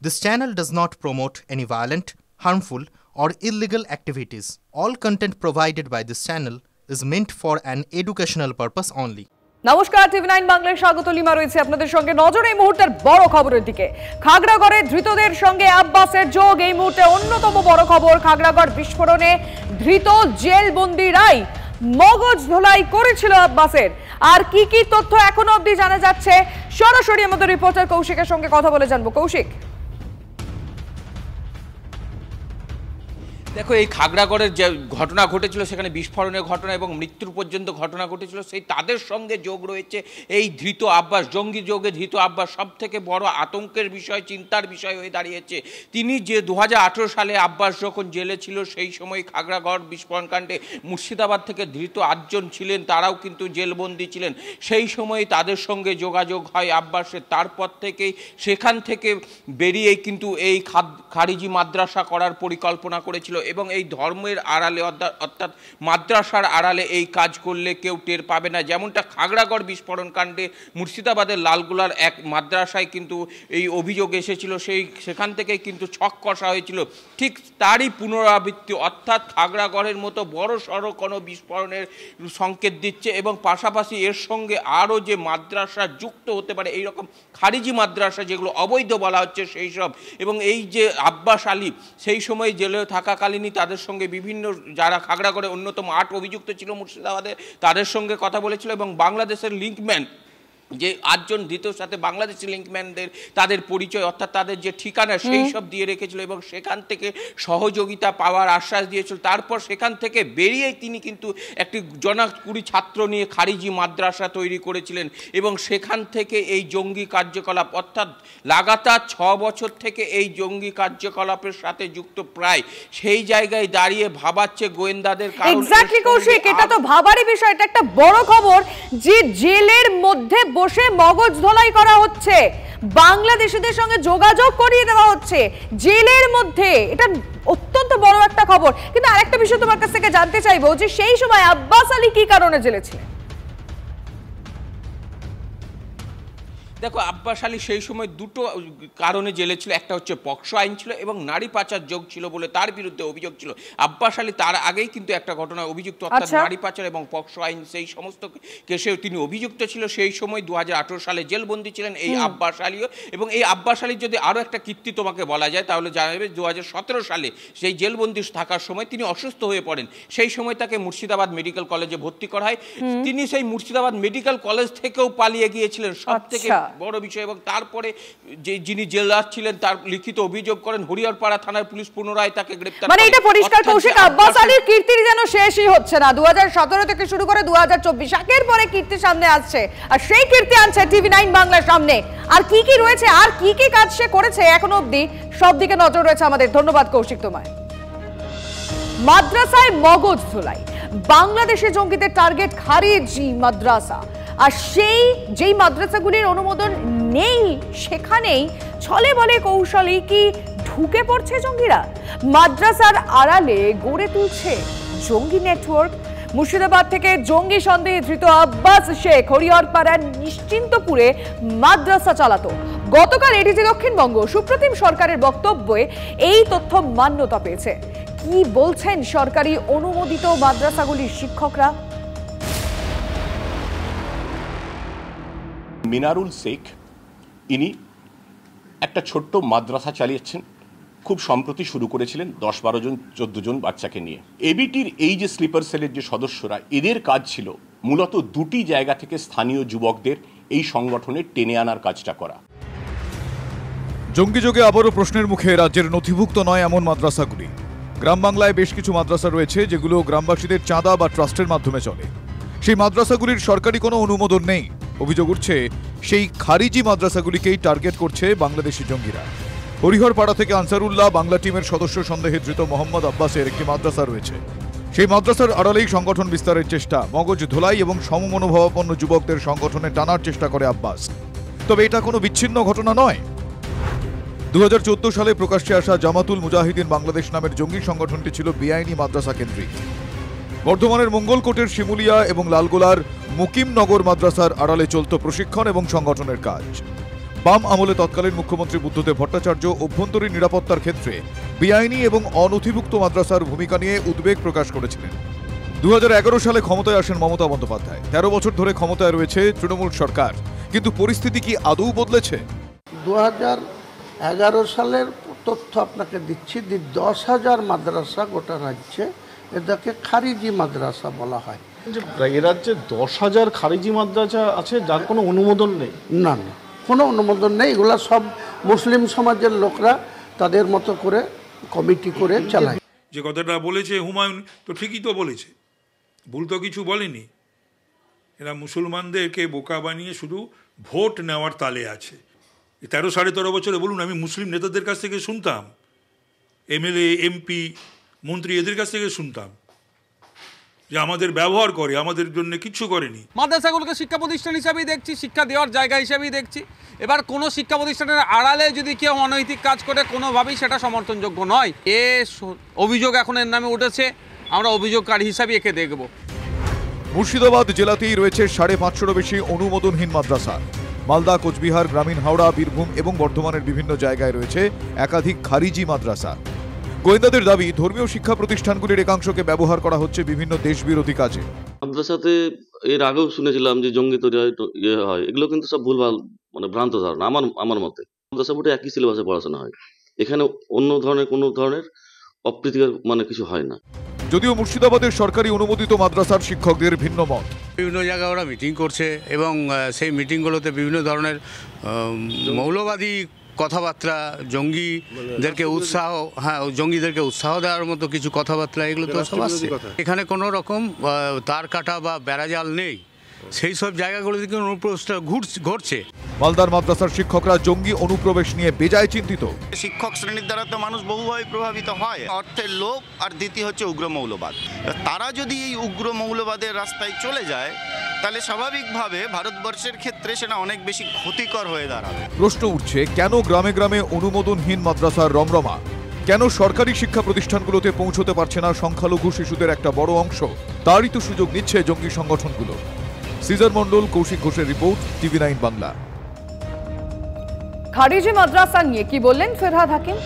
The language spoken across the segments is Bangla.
This channel does not promote any violent, harmful, or illegal activities. All content provided by this channel is meant for an educational purpose only. নমস্কার, টিভি9 বাংলায় স্বাগত। লিমা রয়েছে আপনাদের সঙ্গে। নজর এই মুহূর্তের বড় খবরের দিকে। খাগড়াগড়ে ধৃতদের সঙ্গে আব্বাসের যোগ। এই মুহূর্তে অন্যতম বড় খবর, খাগড়াগড় বিস্ফোরণে ধৃত জেলবন্দিরাই মগজ ধোলাই করেছিল আব্বাসের। আর কি কি তথ্য এখনো অবধি জানা যাচ্ছে, সরাসরি আমাদের রিপোর্টার কৌশিকের সঙ্গে কথা বলে জানবো। কৌশিক, দেখো, এই খাগড়াগড়ের যে ঘটনা ঘটেছিল, সেখানে বিস্ফোরণের ঘটনা এবং মৃত্যুর পর্যন্ত ঘটনা ঘটেছিল, সেই তাদের সঙ্গে যোগ রয়েছে এই ধৃত আব্বাস। জঙ্গি যোগে ধৃত আব্বাস সব থেকে বড় আতঙ্কের বিষয়, চিন্তার বিষয় হয়ে দাঁড়িয়েছে। তিনি যে 2018 সালে আব্বাস যখন জেলে ছিল, সেই সময় খাগড়াগড় বিস্ফোরণকাণ্ডে মুর্শিদাবাদ থেকে ধৃত 8 জন ছিলেন, তারাও কিন্তু জেলবন্দি ছিলেন। সেই সময় তাদের সঙ্গে যোগাযোগ হয় আব্বাসের। তারপর থেকেই সেখান থেকে বেরিয়ে কিন্তু এই খারিজি মাদ্রাসা করার পরিকল্পনা করেছিল এবং এই ধর্মের আড়ালে, অর্থাৎ মাদ্রাসার আড়ালে এই কাজ করলে কেউ টের পাবে না। যেমনটা খাগড়াগড় বিস্ফোরণ কাণ্ডে মুর্শিদাবাদের লালগোলার এক মাদ্রাসায় কিন্তু এই অভিযোগ এসেছিল, সেখান থেকে কিন্তু ছক কষা হয়েছিল। ঠিক তারই পুনরাবৃত্তি, অর্থাৎ খাগড়াগড়ের মতো বড় সড়ো কোনো বিস্ফোরণের সংকেত দিচ্ছে এবং পাশাপাশি এর সঙ্গে আরও যে মাদ্রাসা যুক্ত হতে পারে, এইরকম খারিজি মাদ্রাসা যেগুলো অবৈধ বলা হচ্ছে সেই সব। এবং এই যে আব্বাস আলী সেই সময় জেলে থাকাকালীনই তাদের সঙ্গে বিভিন্ন, যারা খাগড়াগড়ে অন্যতম 8 অভিযুক্ত ছিল মুর্শিদাবাদে, তাদের সঙ্গে কথা বলেছিল এবং বাংলাদেশের লিঙ্কম্যান যে 8 জন ধৃতের সাথে বাংলাদেশি লিঙ্কম্যানদের তাদের পরিচয়, অর্থাৎ তাদের যে ঠিকানা, সেই সব দিয়ে রেখেছিল এবং সেখান থেকে সহযোগিতা পাওয়ার আশ্বাস দিয়েছিল। তারপর সেখান থেকে বেরিয়েই তিনি কিন্তু একটি 20 ছাত্র নিয়ে খারিজি মাদ্রাসা তৈরি করেছিলেন এবং সেখান থেকে এই জঙ্গি কার্যকলাপ, অর্থাৎ লাগাতার 6 বছর থেকে এই জঙ্গি কার্যকলাপের সাথে যুক্ত। প্রায় সেই জায়গায় দাঁড়িয়ে ভাবাচ্ছে গোয়েন্দাদের। এক্স্যাক্টলি কৌশিক, এটা তো ভাবারই বিষয়। এটা একটা বড় খবর যে জেলের মধ্যে বসে মগজ ধোলাই করা হচ্ছে, বাংলাদেশিদের সঙ্গে যোগাযোগ করিয়ে দেওয়া হচ্ছে জেলের মধ্যে। এটা অত্যন্ত বড় একটা খবর। কিন্তু আরেকটা বিষয় তোমার কাছ থেকে জানতে চাইবো যে সেই সময় আব্বাস আলী কি কারণে জেলে ছিলেন? দেখো, আব্বাস আলী সেই সময় 2টো কারণে জেলে ছিল। একটা হচ্ছে পক্সো আইন ছিল এবং নারী পাচার যোগ ছিল বলে তার বিরুদ্ধে অভিযোগ ছিল। আব্বাস আলী তার আগেই কিন্তু একটা ঘটনায় অভিযুক্ত, অর্থাৎ নারী পাচার এবং পক্সো আইন, সেই সমস্ত কেসেও তিনি অভিযুক্ত ছিল। সেই সময় 2018 সালে জেলবন্দি ছিলেন এই আব্বাস আলীও। এবং এই আব্বাস আলীর যদি আরও একটা কীর্তি তোমাকে বলা যায় তাহলে জানা যাবে, 2017 সালে সেই জেলবন্দি থাকার সময় তিনি অসুস্থ হয়ে পড়েন। সেই সময় তাকে মুর্শিদাবাদ মেডিকেল কলেজে ভর্তি করা হয়। তিনি সেই মুর্শিদাবাদ মেডিকেল কলেজ থেকেও পালিয়ে গিয়েছিলেন, সব থেকে বড় বিষয়। এবং তারপরে যিনি জেলার ছিলেন তার লিখিত অভিযোগ করেন, হরিহরপাড়া থানার পুলিশ পুনরায় তাকে গ্রেফতার করে। মানে এটা পরিষ্কার কৌশিক, আব্বাস আলীর কীর্তির যেন শেষই হচ্ছে না। 2017 থেকে শুরু করে 2024 একের পরে কীর্তি সামনে আসছে, আর সেই কীর্তি আনছে টিভি9 বাংলার সামনে। আর কি কি রয়েছে, আর কি কি কাজ সে করেছে এখনো অবধি, সব দিকে নজর রয়েছে আমাদের। ধন্যবাদ কৌশিক তোমায়। মাদ্রাসায় মগজ ধোলাই, বাংলাদেশে জঙ্গিদের টার্গেট খারিজি মাদ্রাসা। আর যেই মাদ্রাসাগুলির অনুমোদন নেই, সেখানেই ছলে বলে কৌশলে কি ঢুকে পড়ছে জঙ্গিরা। মাদ্রাসার আড়ালে গড়ে তুলছে জঙ্গি নেটওয়ার্ক। মুর্শিদাবাদ থেকে জঙ্গি সন্দেহে ধৃত আব্বাস শেখ হরিহরপাড়ার নিশ্চিন্তপুরে মাদ্রাসা চালাতো। গতকাল এডিজি দক্ষিণবঙ্গ সুপ্রতিম সরকারের বক্তব্যে এই তথ্য মান্যতা পেয়েছে। কি বলছেন সরকারি অনুমোদিত মাদ্রাসাগুলির শিক্ষকরা? মিনারুল শেখ, ইনি একটা ছোট্ট মাদ্রাসা চালিয়েছেন, খুব সম্প্রতি শুরু করেছিলেন 10-12 জন 14 জন বাচ্চাকে নিয়ে। এবিটির এই যে স্লিপার সেলের যে সদস্যরা, এদের কাজ ছিল মূলত 2টি জায়গা থেকে স্থানীয় যুবকদের এই সংগঠনে টেনে আনার কাজটা করা। জঙ্গি যোগে আবারও প্রশ্নের মুখে রাজ্যের নথিভুক্ত নয় এমন মাদ্রাসাগুলি। গ্রাম বাংলায় বেশ কিছু মাদ্রাসা রয়েছে যেগুলো গ্রামবাসীদের চাঁদা বা ট্রাস্টের মাধ্যমে চলে। সেই মাদ্রাসাগুলির সরকারি কোনো অনুমোদন নেই। অভিযোগ উঠছে সেই খারিজি মাদ্রাসাগুলিকেই টার্গেট করছে বাংলাদেশি জঙ্গিরা। হরিহরপাড়া থেকে আনসারুল্লাহ বাংলা টিমের সদস্য সন্দেহে ধৃত মোহাম্মদ আব্বাসের একটি মাদ্রাসা রয়েছে। সেই মাদ্রাসার আড়ালেই সংগঠন বিস্তারের চেষ্টা, মগজ ধোলাই এবং সমমনোভাবাপন্ন যুবকদের সংগঠনে টানার চেষ্টা করে আব্বাস। তবে এটা কোনো বিচ্ছিন্ন ঘটনা নয়। 2014 সালে প্রকাশ্যে আসা জামাতুল মুজাহিদিন বাংলাদেশ নামের জঙ্গি সংগঠনটি ছিল বেআইনি মাদ্রাসা কেন্দ্রিক। বর্ধমানের মঙ্গলকোটের শিমুলিয়া এবং লালগোলার মুকিমনগর মাদ্রাসার আড়ালে চলত প্রশিক্ষণ এবং সংগঠনের কাজ। বাম আমলে তৎকালীন মুখ্যমন্ত্রী বুদ্ধদেব ভট্টাচার্য অভ্যন্তরীণ নিরাপত্তার ক্ষেত্রে বেআইনি এবং অনথিভুক্ত মাদ্রাসার ভূমিকা নিয়ে উদ্বেগ প্রকাশ করেছিলেন। 2011 সালে ক্ষমতায় আসেন মমতা বন্দ্যোপাধ্যায়। 13 বছর ধরে ক্ষমতায় রয়েছে তৃণমূল সরকার, কিন্তু পরিস্থিতি কি আদৌ বদলেছে? 2011 সালের তথ্য আপনাকে দিচ্ছি। 10,000 মাদ্রাসা গোটা রাজ্যে, এটাকে খারিজি মাদ্রাসা বলা হয়। এ রাজ্যে 10,000 খারিজি মাদ্রাসা আছে যার কোনো অনুমোদন নেই? না, কোনো অনুমোদন নেই। এগুলো সব মুসলিম সমাজের লোকরা তাদের মতো করে কমিটি করে চালায়। যে কথাটা বলেছে হুমায়ুন, তো ঠিকই তো বলেছে, ভুল তো কিছু বলেনি। এরা মুসলমানদেরকে বোকা বানিয়ে শুধু ভোট নেওয়ার তালে আছে। 13-13.5 বছরে বলুন, আমি মুসলিম নেতাদের কাছ থেকে শুনতাম, এমএলএ, এমপি, মন্ত্রী, এদের কাছ থেকে শুনতাম যে আমাদের ব্যবহার করে, আমাদের জন্য কিছু করেনি। মাদ্রাসাগুলোকে শিক্ষা প্রতিষ্ঠান হিসাবেই দেখছি, শিক্ষা দেওয়ার জায়গা হিসাবেই দেখছি। এবার কোনো শিক্ষা প্রতিষ্ঠানের আড়ালে যদি কেউ অনৈতিক কাজ করে, কোনোভাবেই সেটা সমর্থনযোগ্য নয়। অভিযোগ এখন এর নামে উঠেছে, আমরা অভিযোগকারী হিসাবে একে দেখব। মুর্শিদাবাদ জেলাতেই রয়েছে 550 বেশি অনুমোদনহীন মাদ্রাসা। মালদা, কোচবিহার, গ্রামীণ হাওড়া, বীরভূম এবং বর্ধমানের বিভিন্ন জায়গায় রয়েছে একাধিক খারিজি মাদ্রাসা। গোয়েন্দাদের দাবি, ধর্মীয় শিক্ষা প্রতিষ্ঠানগুলির একাংশকে ব্যবহার করা হচ্ছে বিভিন্ন দেশবিরোধী কাজে। মাদ্রাসাতে এর আগেও শুনেছিলাম যে জঙ্গি তৈরি হয়, এগুলো কিন্তু সব ভুলভাল, ভ্রান্ত ধারণা আমার মতে। মাদ্রাসা বোর্ডে একই সিলেবাসে পড়াশোনা হয়, এখানে অন্য ধরনের কোনো ধরনের অপ্রীতিকর কিছু হয় না। যদিও মুর্শিদাবাদের সরকারি অনুমোদিত মাদ্রাসার শিক্ষকদের ভিন্ন মত। বিভিন্ন জায়গায় ওরা মিটিং করছে এবং সেই মিটিংগুলোতে বিভিন্ন ধরনের মৌলবাদী কথাবার্তা, জঙ্গিদেরকে উৎসাহ দেওয়ার মতো কিছু কথাবার্তা, এগুলো তো সব আসছে। এখানে কোনো রকম তার কাটা বা বেড়াজাল নেই, সেই সব জায়গাগুলো থেকে অনুপ্রবেশটা ঘটছে। মালদার মাদ্রাসার শিক্ষকরা জঙ্গি অনুপ্রবেশ নিয়ে বেজায় চিন্তিত। শিক্ষক শ্রেণীর দ্বারা তো মানুষ বহুভাবে প্রভাবিত হয়। অর্থের লোভ, আর দ্বিতীয় হচ্ছে উগ্র মৌলবাদ। তারা যদি এই উগ্র মৌলবাদের রাস্তায় চলে যায়, তাহলে স্বাভাবিকভাবে ভারতবর্ষের ক্ষেত্রে সেটা অনেক বেশি ক্ষতিকর হয়ে দাঁড়াবে। প্রশ্ন উঠছে, কেন গ্রামে গ্রামে অনুমোদনহীন মাদ্রাসার রমরমা? কেন সরকারি শিক্ষা প্রতিষ্ঠানগুলোতে পৌঁছতে পারছে না সংখ্যালঘু শিশুদের একটা বড় অংশ? তারই তো সুযোগ নিচ্ছে জঙ্গি সংগঠনগুলো। সিজার মন্ডল, কৌশিক ঘোষের রিপোর্ট, TV9 বাংলা। খারিজি মাদ্রাসা নিয়ে কি বললেন ফেরহাদ হাকিম?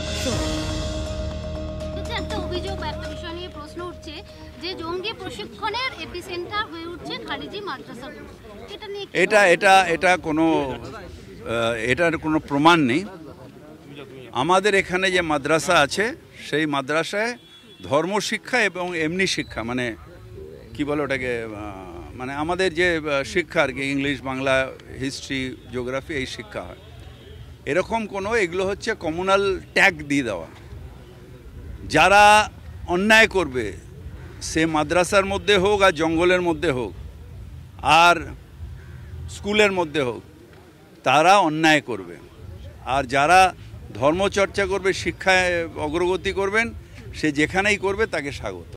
একটা অভিযোগ, একটা বিষয় নিয়ে প্রশ্ন উঠছে যে জঙ্গি প্রশিক্ষণের এপিসেন্টার হয়ে উঠছে খারিজি মাদ্রাসাগুলো। এটা নিয়ে এটার কোনো প্রমাণ নেই। আমাদের এখানে যে মাদ্রাসা আছে, সেই মাদ্রাসায় ধর্মশিক্ষা এবং এমনি শিক্ষা, কি বলে ওটাকে, আমাদের যে শিক্ষা আর কি, ইংলিশ, বাংলা, হিস্ট্রি, জিওগ্রাফি, এই শিক্ষা হয়। এরকম এগুলো হচ্ছে কমিউনাল ট্যাগ দিয়ে দেওয়া। যারা অন্যায় করবে, সে মাদ্রাসার মধ্যে হোক আর জঙ্গলের মধ্যে হোক আর স্কুলের মধ্যে হোক, তারা অন্যায় করবে। আর যারা ধর্মচর্চা করবে, শিক্ষায় অগ্রগতি করবেন, সে যেখানেই করবে তাকে স্বাগত।